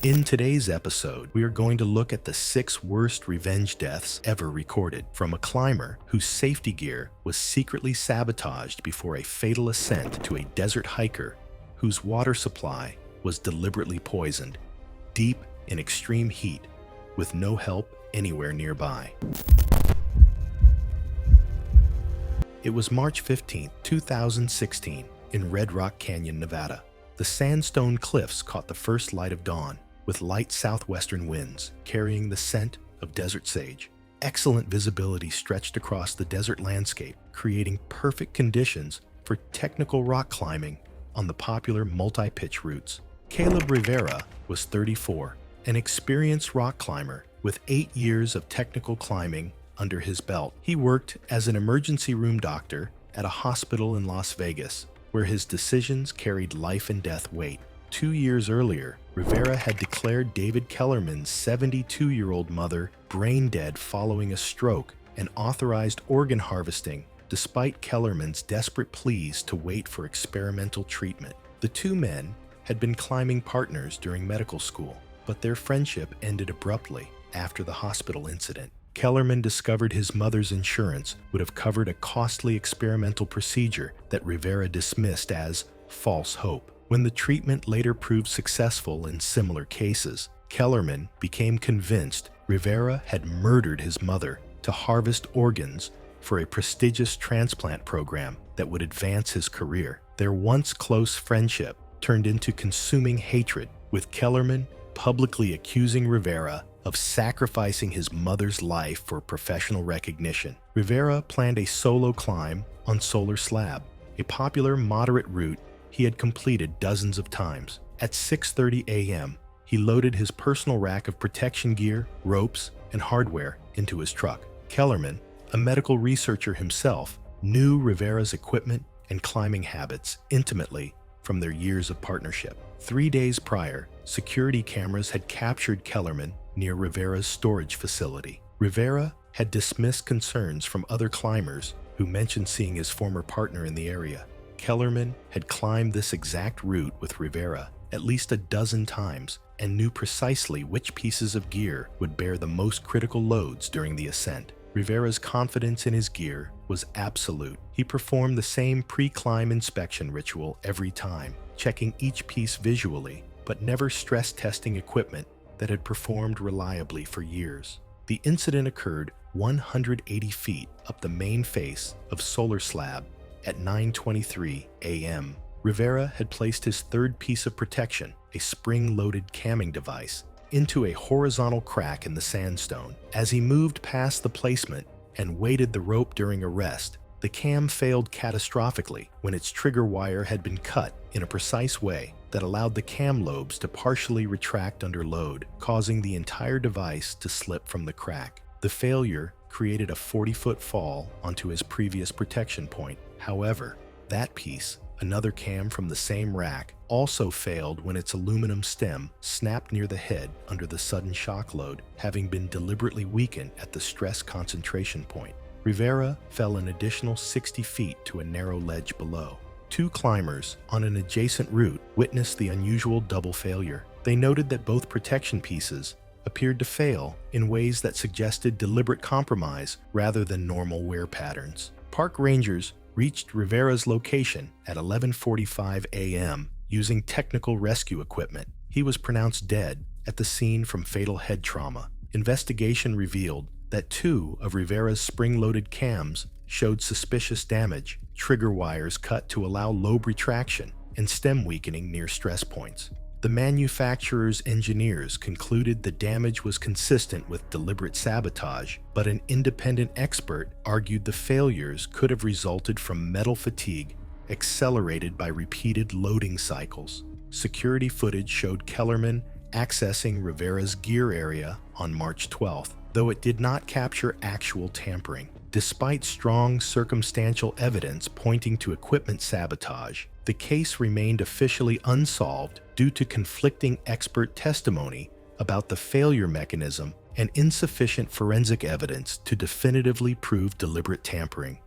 In today's episode, we are going to look at the 6 worst revenge deaths ever recorded from a climber whose safety gear was secretly sabotaged before a fatal ascent to a desert hiker whose water supply was deliberately poisoned, deep in extreme heat, with no help anywhere nearby. It was March 15, 2016, in Red Rock Canyon, Nevada. The sandstone cliffs caught the first light of dawn, with light southwestern winds carrying the scent of desert sage. Excellent visibility stretched across the desert landscape, creating perfect conditions for technical rock climbing on the popular multi-pitch routes. Caleb Rivera was 34, an experienced rock climber with 8 years of technical climbing under his belt. He worked as an emergency room doctor at a hospital in Las Vegas, where his decisions carried life and death weight. 2 years earlier, Rivera had declared David Kellerman's 72-year-old mother brain dead following a stroke and authorized organ harvesting, despite Kellerman's desperate pleas to wait for experimental treatment. The two men had been climbing partners during medical school, but their friendship ended abruptly after the hospital incident. Kellerman discovered his mother's insurance would have covered a costly experimental procedure that Rivera dismissed as false hope. When the treatment later proved successful in similar cases, Kellerman became convinced Rivera had murdered his mother to harvest organs for a prestigious transplant program that would advance his career. Their once close friendship turned into consuming hatred, with Kellerman publicly accusing Rivera of sacrificing his mother's life for professional recognition. Rivera planned a solo climb on Solar Slab, a popular moderate route he had completed dozens of times. At 6:30 a.m., he loaded his personal rack of protection gear, ropes, and hardware into his truck. Kellerman, a medical researcher himself, knew Rivera's equipment and climbing habits intimately from their years of partnership. 3 days prior, security cameras had captured Kellerman near Rivera's storage facility. Rivera had dismissed concerns from other climbers who mentioned seeing his former partner in the area. Kellerman had climbed this exact route with Rivera at least a dozen times and knew precisely which pieces of gear would bear the most critical loads during the ascent. Rivera's confidence in his gear was absolute. He performed the same pre-climb inspection ritual every time, checking each piece visually, but never stress testing equipment that had performed reliably for years. The incident occurred 180 feet up the main face of Solar Slab at 9:23 a.m. Rivera had placed his third piece of protection, a spring-loaded camming device, into a horizontal crack in the sandstone. As he moved past the placement and weighted the rope during a rest, the cam failed catastrophically when its trigger wire had been cut in a precise way that allowed the cam lobes to partially retract under load, causing the entire device to slip from the crack. The failure created a 40-foot fall onto his previous protection point. However, that piece, another cam from the same rack, also failed when its aluminum stem snapped near the head under the sudden shock load, having been deliberately weakened at the stress concentration point. Rivera fell an additional 60 feet to a narrow ledge below. 2 climbers on an adjacent route witnessed the unusual double failure. They noted that both protection pieces appeared to fail in ways that suggested deliberate compromise rather than normal wear patterns. Park rangers reached Rivera's location at 11:45 a.m. using technical rescue equipment. He was pronounced dead at the scene from fatal head trauma. Investigation revealed that 2 of Rivera's spring-loaded cams showed suspicious damage, trigger wires cut to allow lobe retraction, and stem weakening near stress points. The manufacturer's engineers concluded the damage was consistent with deliberate sabotage, but an independent expert argued the failures could have resulted from metal fatigue accelerated by repeated loading cycles. Security footage showed Kellerman accessing Rivera's gear area on March 12th, though it did not capture actual tampering. Despite strong circumstantial evidence pointing to equipment sabotage, the case remained officially unsolved due to conflicting expert testimony about the failure mechanism and insufficient forensic evidence to definitively prove deliberate tampering.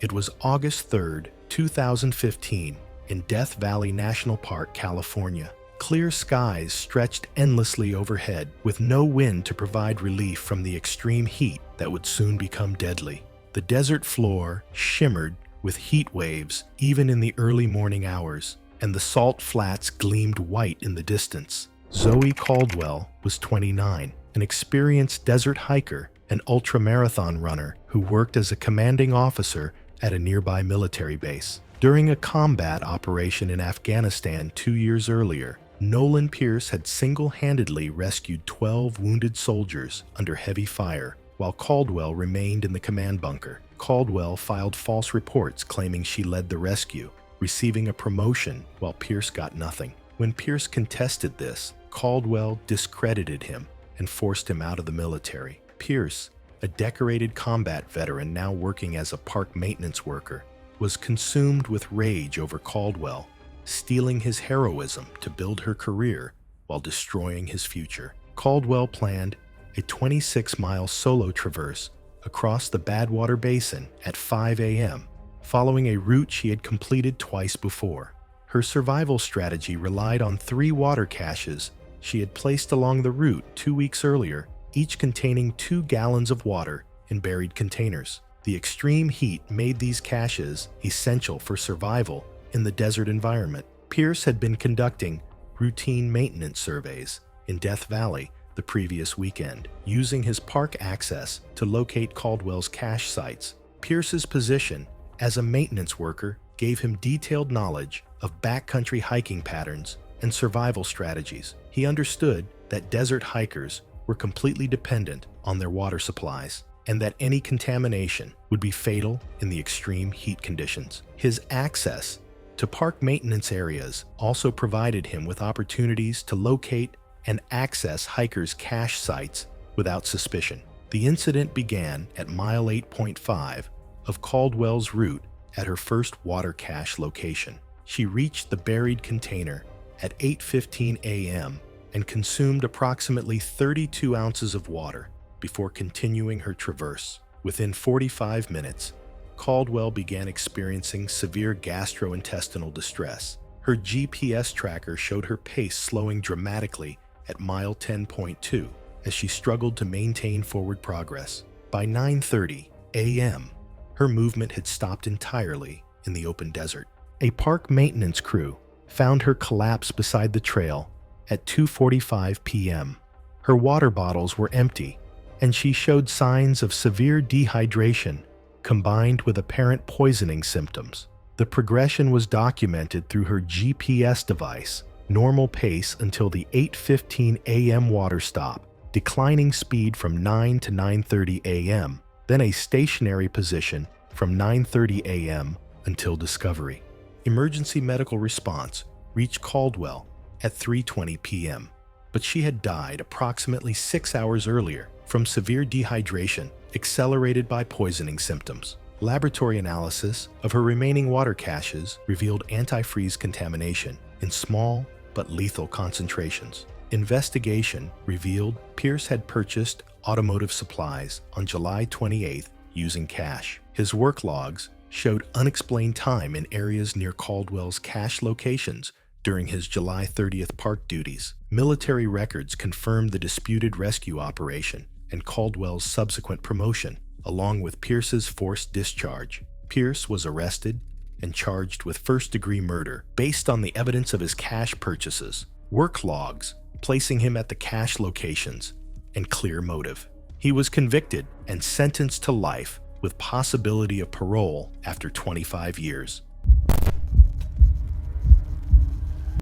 It was August 3, 2015, in Death Valley National Park, California. Clear skies stretched endlessly overhead, with no wind to provide relief from the extreme heat that would soon become deadly. The desert floor shimmered with heat waves even in the early morning hours, and the salt flats gleamed white in the distance. Zoe Caldwell was 29, an experienced desert hiker and ultramarathon runner who worked as a commanding officer at a nearby military base. During a combat operation in Afghanistan 2 years earlier, Nolan Pierce had single-handedly rescued 12 wounded soldiers under heavy fire, while Caldwell remained in the command bunker. Caldwell filed false reports claiming she led the rescue, receiving a promotion while Pierce got nothing. When Pierce contested this, Caldwell discredited him and forced him out of the military. Pierce, a decorated combat veteran now working as a park maintenance worker, was consumed with rage over Caldwell, stealing his heroism to build her career while destroying his future. Caldwell planned a 26-mile solo traverse across the Badwater Basin at 5 a.m., following a route she had completed twice before. Her survival strategy relied on 3 water caches she had placed along the route 2 weeks earlier, each containing 2 gallons of water in buried containers. The extreme heat made these caches essential for survival in the desert environment. Pierce had been conducting routine maintenance surveys in Death Valley the previous weekend, using his park access to locate Caldwell's cache sites. Pierce's position as a maintenance worker gave him detailed knowledge of backcountry hiking patterns and survival strategies. He understood that desert hikers were completely dependent on their water supplies, and that any contamination would be fatal in the extreme heat conditions. His access to park maintenance areas also provided him with opportunities to locate and access hikers' cache sites without suspicion. The incident began at mile 8.5 of Caldwell's route at her first water cache location. She reached the buried container at 8:15 a.m. and consumed approximately 32 ounces of water before continuing her traverse. Within 45 minutes, Caldwell began experiencing severe gastrointestinal distress. Her GPS tracker showed her pace slowing dramatically at mile 10.2 as she struggled to maintain forward progress. By 9:30 a.m., her movement had stopped entirely in the open desert. A park maintenance crew found her collapsed beside the trail at 2:45 p.m. Her water bottles were empty, and she showed signs of severe dehydration combined with apparent poisoning symptoms. The progression was documented through her GPS device, normal pace until the 8:15 a.m. water stop, declining speed from 9 to 9:30 a.m., then a stationary position from 9:30 a.m. until discovery. Emergency medical response reached Caldwell at 3:20 p.m., but she had died approximately 6 hours earlier from severe dehydration accelerated by poisoning symptoms. Laboratory analysis of her remaining water caches revealed antifreeze contamination in small but lethal concentrations. Investigation revealed Pierce had purchased automotive supplies on July 28th using cash. His work logs showed unexplained time in areas near Caldwell's cache locations during his July 30th park duties. Military records confirmed the disputed rescue operation and Caldwell's subsequent promotion, along with Pierce's forced discharge. Pierce was arrested and charged with first-degree murder based on the evidence of his cache purchases, work logs placing him at the cache locations, and clear motive. He was convicted and sentenced to life with possibility of parole after 25 years.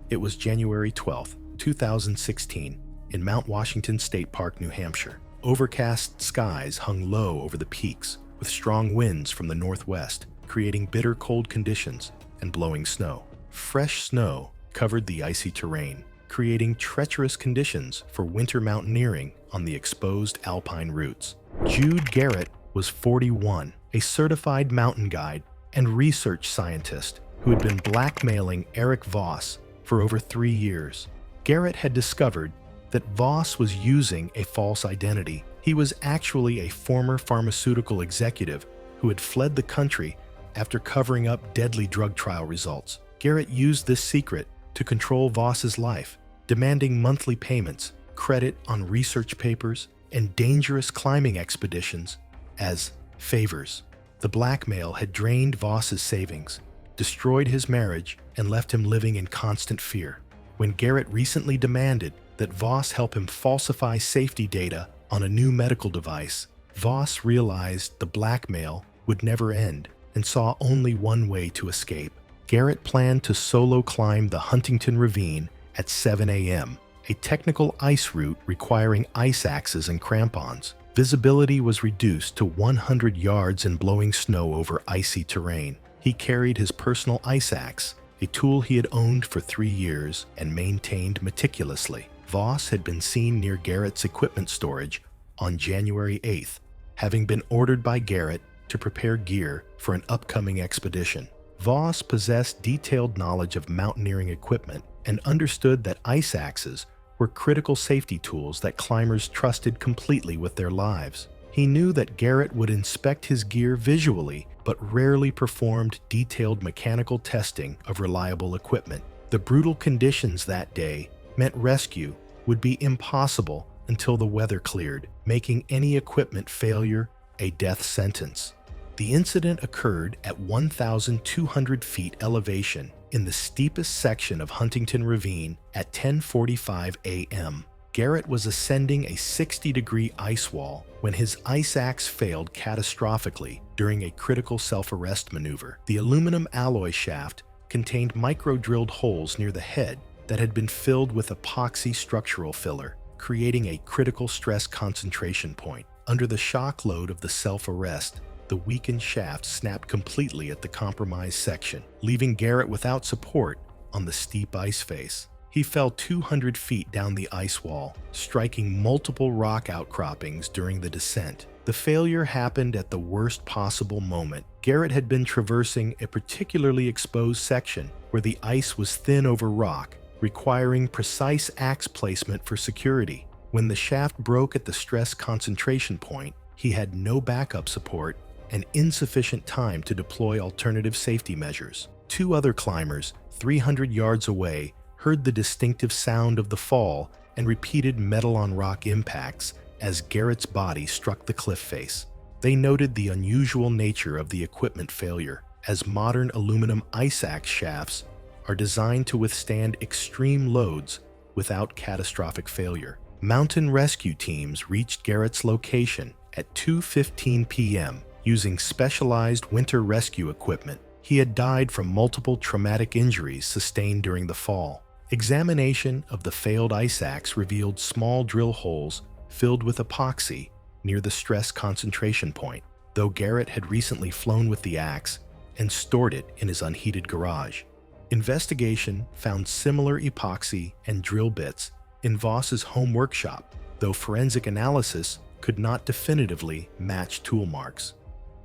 It was January 12, 2016, in Mount Washington State Park, New Hampshire. Overcast skies hung low over the peaks, with strong winds from the northwest, creating bitter cold conditions and blowing snow. Fresh snow covered the icy terrain, creating treacherous conditions for winter mountaineering on the exposed alpine routes. Jude Garrett was 41, a certified mountain guide and research scientist who had been blackmailing Eric Voss for over 3 years. Garrett had discovered that Voss was using a false identity. He was actually a former pharmaceutical executive who had fled the country after covering up deadly drug trial results. Garrett used this secret to control Voss's life, demanding monthly payments, credit on research papers, and dangerous climbing expeditions as favors. The blackmail had drained Voss's savings, destroyed his marriage, and left him living in constant fear. When Garrett recently demanded that Voss help him falsify safety data on a new medical device, Voss realized the blackmail would never end and saw only one way to escape. Garrett planned to solo climb the Huntington Ravine at 7 a.m., a technical ice route requiring ice axes and crampons. Visibility was reduced to 100 yards in blowing snow over icy terrain. He carried his personal ice axe, a tool he had owned for 3 years and maintained meticulously. Voss had been seen near Garrett's equipment storage on January 8th, having been ordered by Garrett to prepare gear for an upcoming expedition. Voss possessed detailed knowledge of mountaineering equipment and understood that ice axes were critical safety tools that climbers trusted completely with their lives. He knew that Garrett would inspect his gear visually, but rarely performed detailed mechanical testing of reliable equipment. The brutal conditions that day meant rescue would be impossible until the weather cleared, making any equipment failure a death sentence. The incident occurred at 1,200 feet elevation in the steepest section of Huntington Ravine at 10:45 a.m. Garrett was ascending a 60-degree ice wall when his ice axe failed catastrophically during a critical self-arrest maneuver. The aluminum alloy shaft contained micro-drilled holes near the head that had been filled with epoxy structural filler, creating a critical stress concentration point. Under the shock load of the self-arrest, the weakened shaft snapped completely at the compromised section, leaving Garrett without support on the steep ice face. He fell 200 feet down the ice wall, striking multiple rock outcroppings during the descent. The failure happened at the worst possible moment. Garrett had been traversing a particularly exposed section where the ice was thin over rock, requiring precise axe placement for security. When the shaft broke at the stress concentration point, he had no backup support and insufficient time to deploy alternative safety measures. 2 other climbers, 300 yards away, heard the distinctive sound of the fall and repeated metal-on-rock impacts as Garrett's body struck the cliff face. They noted the unusual nature of the equipment failure, as modern aluminum ice axe shafts are designed to withstand extreme loads without catastrophic failure. Mountain rescue teams reached Garrett's location at 2:15 p.m. using specialized winter rescue equipment. He had died from multiple traumatic injuries sustained during the fall. Examination of the failed ice axe revealed small drill holes filled with epoxy near the stress concentration point, though Garrett had recently flown with the axe and stored it in his unheated garage. Investigation found similar epoxy and drill bits in Voss's home workshop, though forensic analysis could not definitively match tool marks.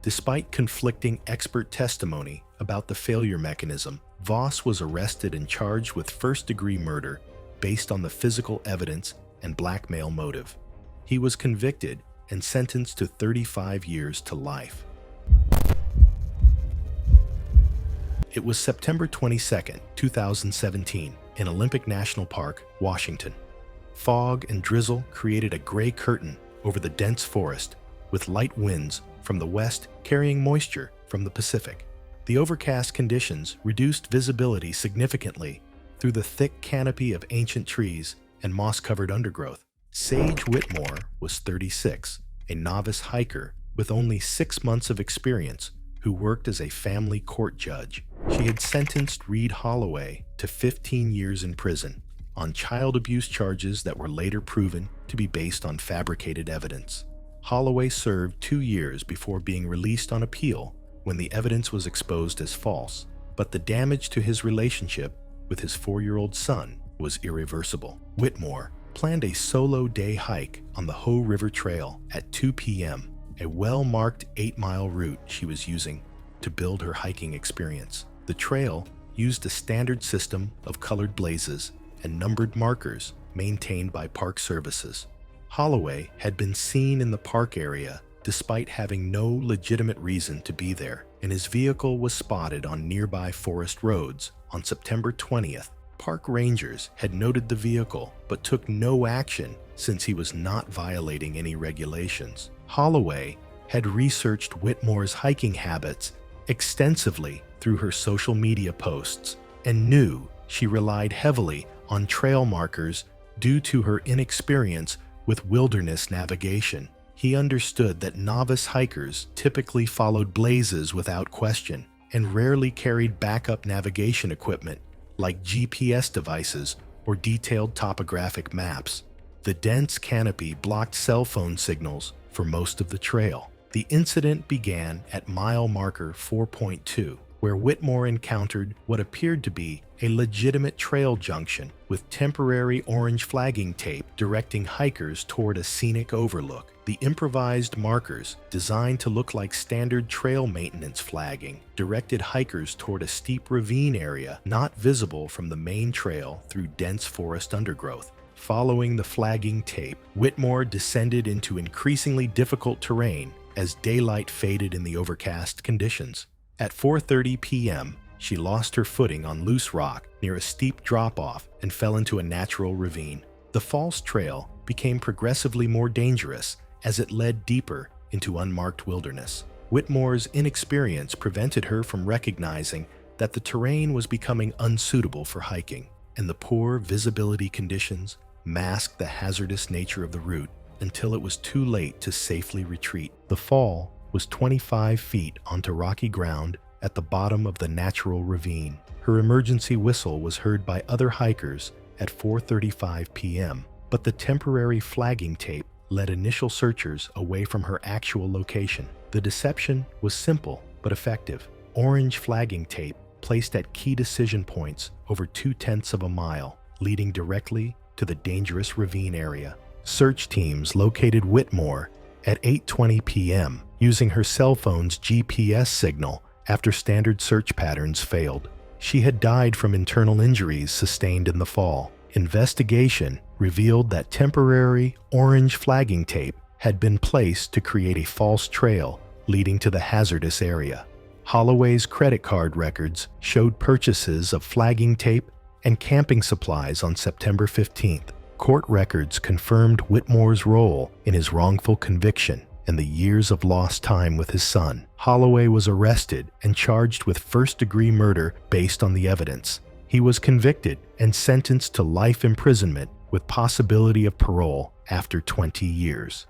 Despite conflicting expert testimony about the failure mechanism, Voss was arrested and charged with first-degree murder based on the physical evidence and blackmail motive. He was convicted and sentenced to 35 years to life. It was September 22, 2017, in Olympic National Park, Washington. Fog and drizzle created a gray curtain over the dense forest, with light winds from the west carrying moisture from the Pacific. The overcast conditions reduced visibility significantly through the thick canopy of ancient trees and moss-covered undergrowth. Sage Whitmore was 36, a novice hiker with only 6 months of experience who worked as a family court judge. She had sentenced Reed Holloway to 15 years in prison on child abuse charges that were later proven to be based on fabricated evidence. Holloway served 2 years before being released on appeal when the evidence was exposed as false, but the damage to his relationship with his 4-year-old son was irreversible. Whitmore planned a solo day hike on the Hoh River Trail at 2 p.m., a well-marked 8-mile route she was using to build her hiking experience. The trail used a standard system of colored blazes and numbered markers maintained by park services. Holloway had been seen in the park area despite having no legitimate reason to be there. and his vehicle was spotted on nearby forest roads on September 20th. Park rangers had noted the vehicle but took no action since he was not violating any regulations. Holloway had researched Whitmore's hiking habits extensively through her social media posts and knew she relied heavily on trail markers due to her inexperience with wilderness navigation. He understood that novice hikers typically followed blazes without question and rarely carried backup navigation equipment like GPS devices or detailed topographic maps. The dense canopy blocked cell phone signals for most of the trail. The incident began at mile marker 4.2, where Whitmore encountered what appeared to be a legitimate trail junction with temporary orange flagging tape directing hikers toward a scenic overlook. The improvised markers, designed to look like standard trail maintenance flagging, directed hikers toward a steep ravine area not visible from the main trail through dense forest undergrowth. Following the flagging tape, Whitmore descended into increasingly difficult terrain as daylight faded in the overcast conditions. At 4:30 p.m., she lost her footing on loose rock near a steep drop-off and fell into a natural ravine. The false trail became progressively more dangerous as it led deeper into unmarked wilderness. Whitmore's inexperience prevented her from recognizing that the terrain was becoming unsuitable for hiking, and the poor visibility conditions masked the hazardous nature of the route until it was too late to safely retreat. The fall was 25 feet onto rocky ground at the bottom of the natural ravine. Her emergency whistle was heard by other hikers at 4:35 p.m., but the temporary flagging tape led initial searchers away from her actual location. The deception was simple but effective. Orange flagging tape placed at key decision points over 2/10 of a mile, leading directly to the dangerous ravine area. Search teams located Whitmore at 8:20 p.m. using her cell phone's GPS signal after standard search patterns failed. She had died from internal injuries sustained in the fall. Investigation revealed that temporary orange flagging tape had been placed to create a false trail leading to the hazardous area. Holloway's credit card records showed purchases of flagging tape and camping supplies on September 15th. Court records confirmed Whitmore's role in his wrongful conviction and the years of lost time with his son. Holloway was arrested and charged with first-degree murder based on the evidence. He was convicted and sentenced to life imprisonment with possibility of parole after 20 years.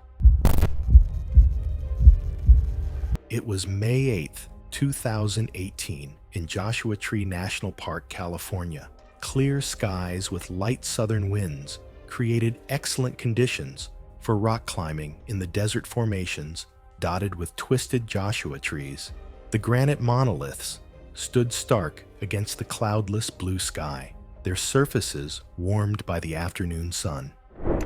It was May 8th, 2018, in Joshua Tree National Park, California. Clear skies with light southern winds created excellent conditions for rock climbing in the desert formations dotted with twisted Joshua trees. The granite monoliths stood stark against the cloudless blue sky, their surfaces warmed by the afternoon sun.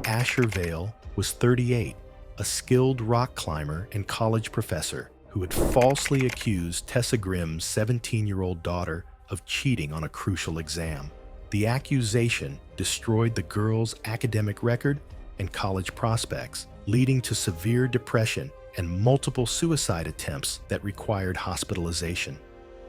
Asher Vale was 38, a skilled rock climber and college professor who had falsely accused Tessa Grimm's 17-year-old daughter of cheating on a crucial exam. The accusation destroyed the girl's academic record and college prospects, leading to severe depression and multiple suicide attempts that required hospitalization.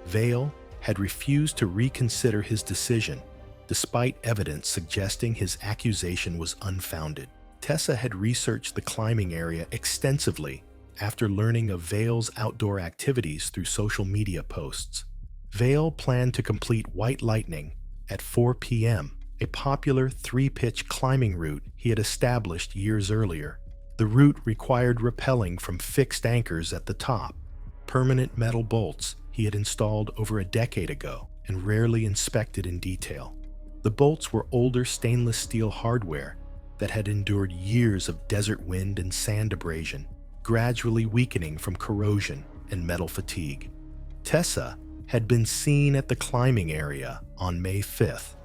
Vale had refused to reconsider his decision, despite evidence suggesting his accusation was unfounded. Tessa had researched the climbing area extensively after learning of Vale's outdoor activities through social media posts. Vale planned to complete White Lightning at 4 p.m., a popular three-pitch climbing route he had established years earlier. The route required rappelling from fixed anchors at the top, permanent metal bolts he had installed over a decade ago and rarely inspected in detail. The bolts were older stainless steel hardware that had endured years of desert wind and sand abrasion, gradually weakening from corrosion and metal fatigue. Tessa had been seen at the climbing area on May 5th,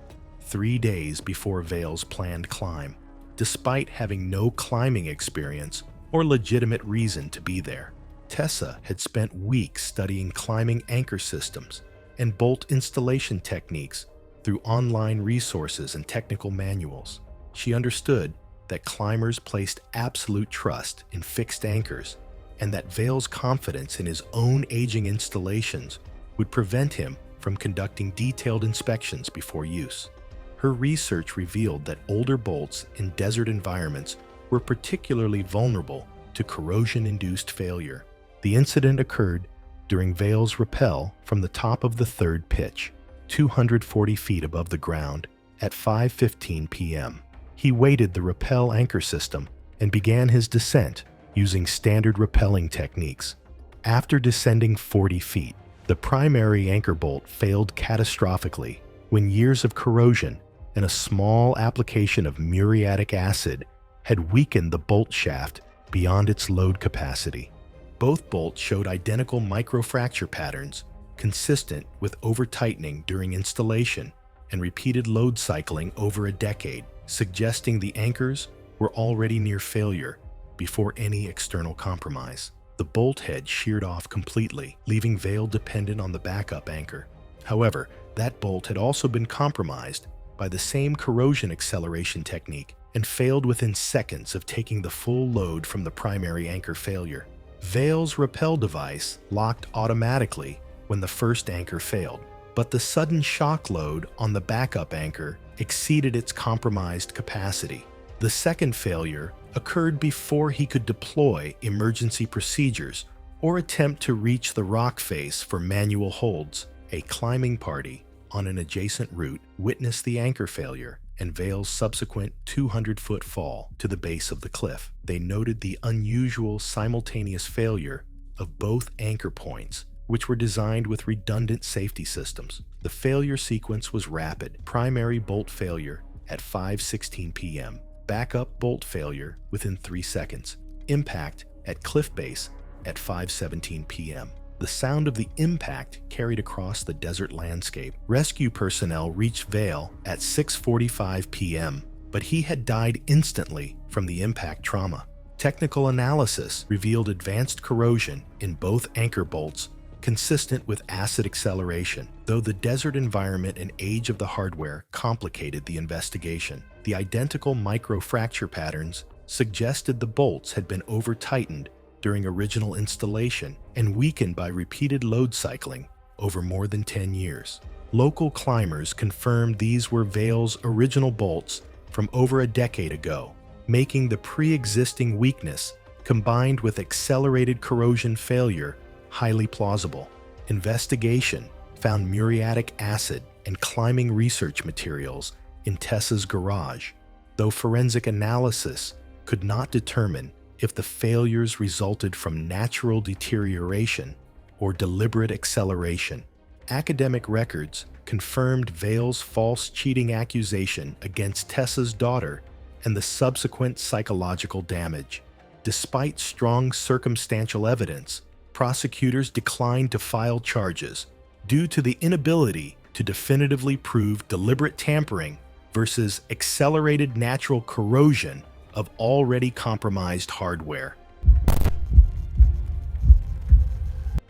3 days before Vale's planned climb, despite having no climbing experience or legitimate reason to be there. Tessa had spent weeks studying climbing anchor systems and bolt installation techniques through online resources and technical manuals. She understood that climbers placed absolute trust in fixed anchors and that Vail's confidence in his own aging installations would prevent him from conducting detailed inspections before use. Her research revealed that older bolts in desert environments were particularly vulnerable to corrosion-induced failure. The incident occurred during Vail's rappel from the top of the third pitch, 240 feet above the ground, at 5:15 p.m. He weighted the rappel anchor system and began his descent using standard rappelling techniques. After descending 40 feet, the primary anchor bolt failed catastrophically when years of corrosion and a small application of muriatic acid had weakened the bolt shaft beyond its load capacity. Both bolts showed identical microfracture patterns consistent with over-tightening during installation and repeated load cycling over a decade, suggesting the anchors were already near failure before any external compromise. The bolt head sheared off completely, leaving Vail dependent on the backup anchor. However, that bolt had also been compromised by the same corrosion acceleration technique and failed within seconds of taking the full load from the primary anchor failure. Vail's rappel device locked automatically when the first anchor failed, but the sudden shock load on the backup anchor exceeded its compromised capacity. The second failure occurred before he could deploy emergency procedures or attempt to reach the rock face for manual holds. A climbing party on an adjacent route witnessed the anchor failure and Vail's subsequent 200-foot fall to the base of the cliff. They noted the unusual simultaneous failure of both anchor points, which were designed with redundant safety systems. The failure sequence was rapid: primary bolt failure at 5:16 p.m., backup bolt failure within 3 seconds, impact at cliff base at 5:17 p.m. The sound of the impact carried across the desert landscape. Rescue personnel reached Vail at 6:45 p.m., but he had died instantly from the impact trauma. Technical analysis revealed advanced corrosion in both anchor bolts, consistent with acid acceleration, though the desert environment and age of the hardware complicated the investigation. The identical microfracture patterns suggested the bolts had been over-tightened during original installation and weakened by repeated load cycling over more than 10 years. Local climbers confirmed these were Vail's original bolts from over a decade ago, making the pre-existing weakness combined with accelerated corrosion failure highly plausible. Investigation found muriatic acid and climbing research materials in Tessa's garage, though forensic analysis could not determine if the failures resulted from natural deterioration or deliberate acceleration. Academic records confirmed Vail's false cheating accusation against Tessa's daughter and the subsequent psychological damage. Despite strong circumstantial evidence, prosecutors declined to file charges due to the inability to definitively prove deliberate tampering versus accelerated natural corrosion of already compromised hardware.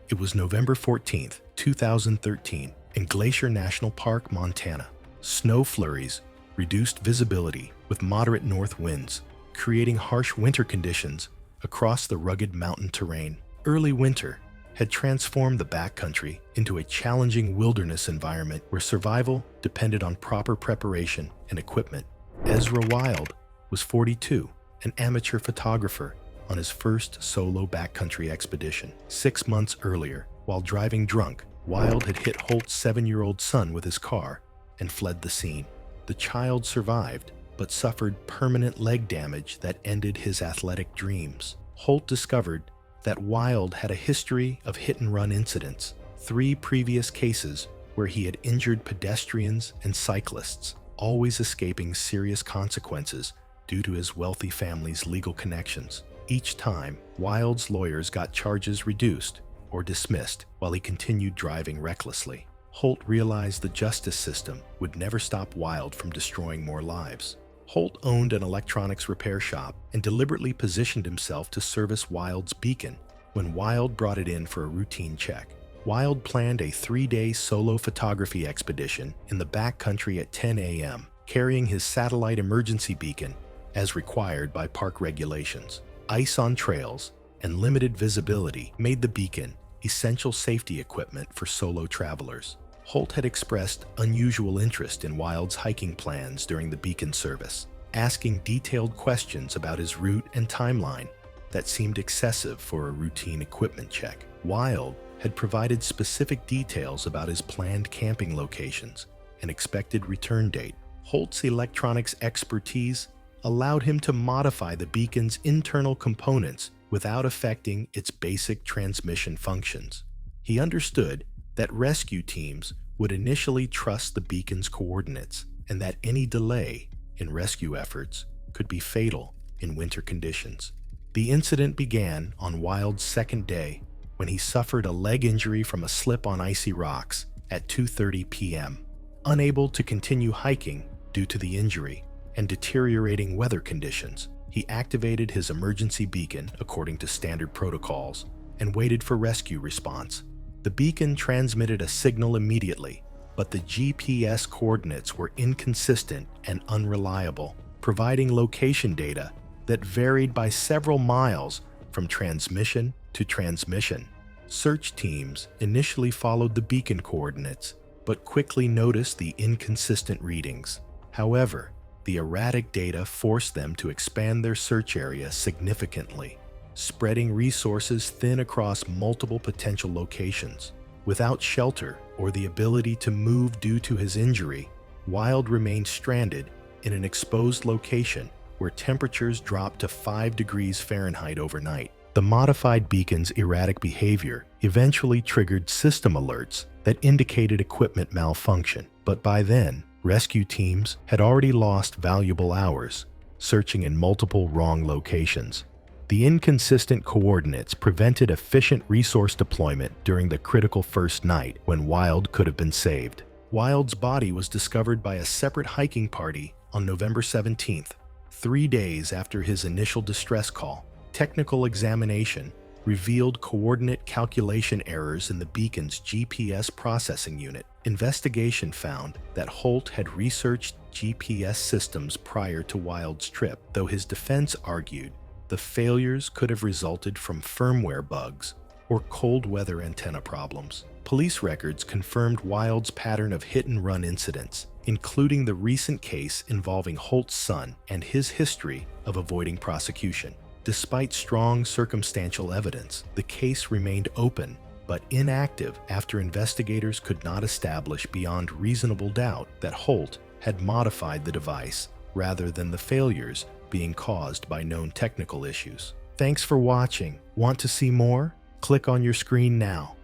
It was November 14, 2013, in Glacier National Park, Montana. Snow flurries reduced visibility with moderate north winds, creating harsh winter conditions across the rugged mountain terrain. Early winter had transformed the backcountry into a challenging wilderness environment where survival depended on proper preparation and equipment. Ezra Wild was 42, an amateur photographer on his first solo backcountry expedition. 6 months earlier, while driving drunk, Wild had hit Holt's 7-year-old son with his car and fled the scene. The child survived, but suffered permanent leg damage that ended his athletic dreams. Holt discovered that Wild had a history of hit-and-run incidents, 3 previous cases where he had injured pedestrians and cyclists, always escaping serious consequences due to his wealthy family's legal connections. Each time, Wild's lawyers got charges reduced or dismissed while he continued driving recklessly. Holt realized the justice system would never stop Wild from destroying more lives. Holt owned an electronics repair shop and deliberately positioned himself to service Wild's beacon when Wild brought it in for a routine check. Wild planned a 3-day solo photography expedition in the backcountry at 10 a.m., carrying his satellite emergency beacon as required by park regulations. Ice on trails and limited visibility made the beacon essential safety equipment for solo travelers. Holt had expressed unusual interest in Wild's hiking plans during the beacon service, asking detailed questions about his route and timeline that seemed excessive for a routine equipment check. Wild had provided specific details about his planned camping locations and expected return date. Holt's electronics expertise allowed him to modify the beacon's internal components without affecting its basic transmission functions. He understood that rescue teams would initially trust the beacon's coordinates and that any delay in rescue efforts could be fatal in winter conditions. The incident began on Wild's second day when he suffered a leg injury from a slip on icy rocks at 2:30 p.m. Unable to continue hiking due to the injury and deteriorating weather conditions, he activated his emergency beacon according to standard protocols and waited for rescue response. The beacon transmitted a signal immediately, but the GPS coordinates were inconsistent and unreliable, providing location data that varied by several miles from transmission to transmission. Search teams initially followed the beacon coordinates, but quickly noticed the inconsistent readings. However, the erratic data forced them to expand their search area significantly, spreading resources thin across multiple potential locations. Without shelter or the ability to move due to his injury, Wild remained stranded in an exposed location where temperatures dropped to 5 degrees Fahrenheit overnight. The modified beacon's erratic behavior eventually triggered system alerts that indicated equipment malfunction, but by then, rescue teams had already lost valuable hours searching in multiple wrong locations. The inconsistent coordinates prevented efficient resource deployment during the critical first night when Wild could have been saved. Wild's body was discovered by a separate hiking party on November 17th, 3 days after his initial distress call. Technical examination revealed coordinate calculation errors in the beacon's GPS processing unit. Investigation found that Holt had researched GPS systems prior to Wild's trip, though his defense argued the failures could have resulted from firmware bugs or cold weather antenna problems. Police records confirmed Wild's pattern of hit-and-run incidents, including the recent case involving Holt's son and his history of avoiding prosecution. Despite strong circumstantial evidence, the case remained open but inactive after investigators could not establish beyond reasonable doubt that Holt had modified the device rather than the failures being caused by known technical issues. Thanks for watching. Want to see more? Click on your screen now.